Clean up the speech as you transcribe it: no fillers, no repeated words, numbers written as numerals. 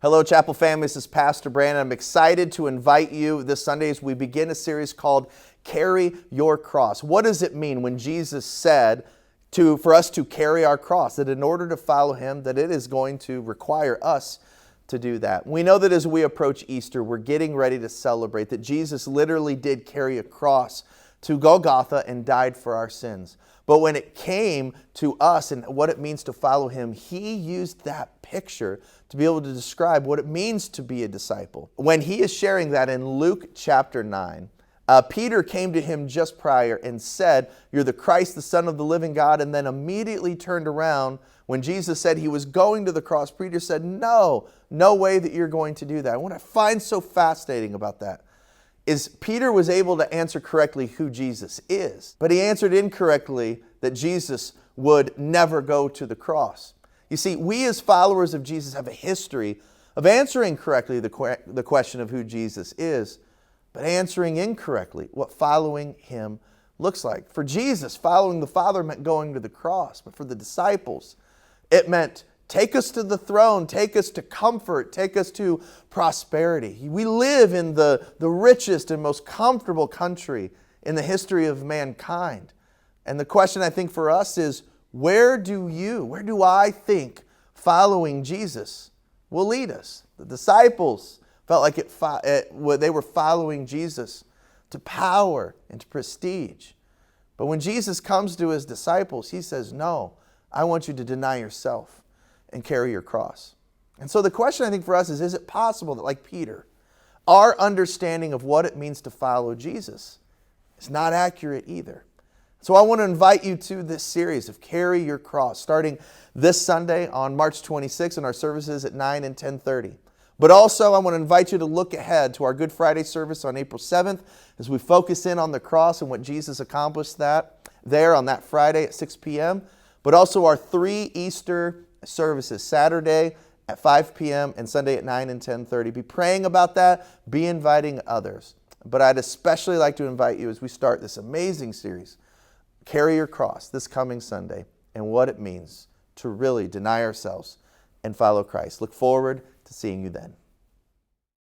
Hello, Chapel family. This is Pastor Brandon. I'm excited to invite you this Sunday as we begin a series called Carry Your Cross. What does it mean when Jesus said for us to carry our cross? That in order to follow Him, that it is going to require us to do that. We know that as we approach Easter, we're getting ready to celebrate that Jesus literally did carry a cross to Golgotha and died for our sins. But when it came to us and what it means to follow Him, He used that picture to be able to describe what it means to be a disciple. When He is sharing that in Luke chapter 9, Peter came to Him just prior and said, "You're the Christ, the Son of the living God," and then immediately turned around when Jesus said He was going to the cross. Peter said, no way that you're going to do that. What I find so fascinating about that is Peter was able to answer correctly who Jesus is, but he answered incorrectly that Jesus would never go to the cross. You see, we as followers of Jesus have a history of answering correctly the question of who Jesus is, but answering incorrectly what following Him looks like. For Jesus, following the Father meant going to the cross, but for the disciples, it meant take us to the throne, take us to comfort, take us to prosperity. We live in the richest and most comfortable country in the history of mankind. And the question I think for us is, where do I think following Jesus will lead us? The disciples felt like they were following Jesus to power and to prestige. But when Jesus comes to His disciples, He says, no, I want you to deny yourself and carry your cross. And so the question I think for us is it possible that, like Peter, our understanding of what it means to follow Jesus is not accurate either? So I want to invite you to this series of Carry Your Cross, starting this Sunday on March 26th in our services at 9 and 10:30. But also I want to invite you to look ahead to our Good Friday service on April 7th as we focus in on the cross and what Jesus accomplished there on that Friday at 6 p.m. But also our 3 Easter services, Saturday at 5 p.m. and Sunday at 9 and 10:30. Be praying about that. Be inviting others. But I'd especially like to invite you as we start this amazing series, Carry Your Cross, this coming Sunday, and what it means to really deny ourselves and follow Christ. Look forward to seeing you then.